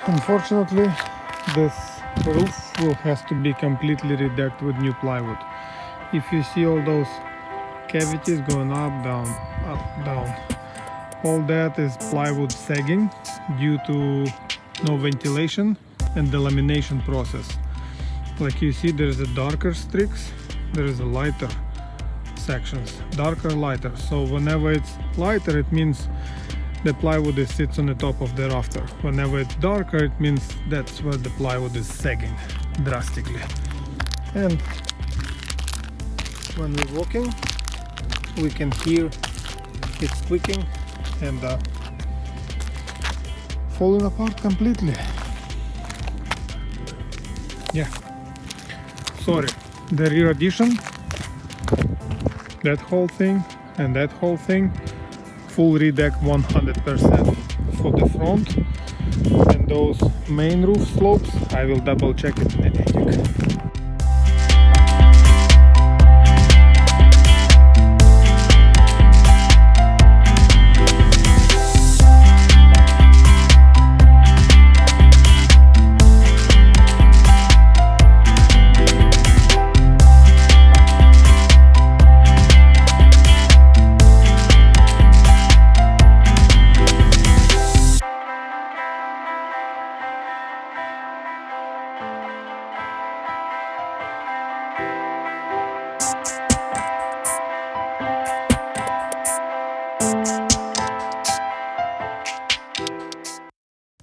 Unfortunately, this roof has to be completely redecked with new plywood. If you see all those cavities going up, down, all that is plywood sagging due to no ventilation and the lamination process. Like you see, there is a darker streaks, there is a lighter sections, darker, lighter. So whenever it's lighter, it means the plywood sits on the top of the rafter. Whenever it's darker, it means that's where the plywood is sagging drastically. And when we're walking, we can hear it squeaking and falling apart completely. Yeah, sorry. The rear addition, that whole thing and that whole thing, full redeck 100% for the front. And those main roof slopes, I will double check it in a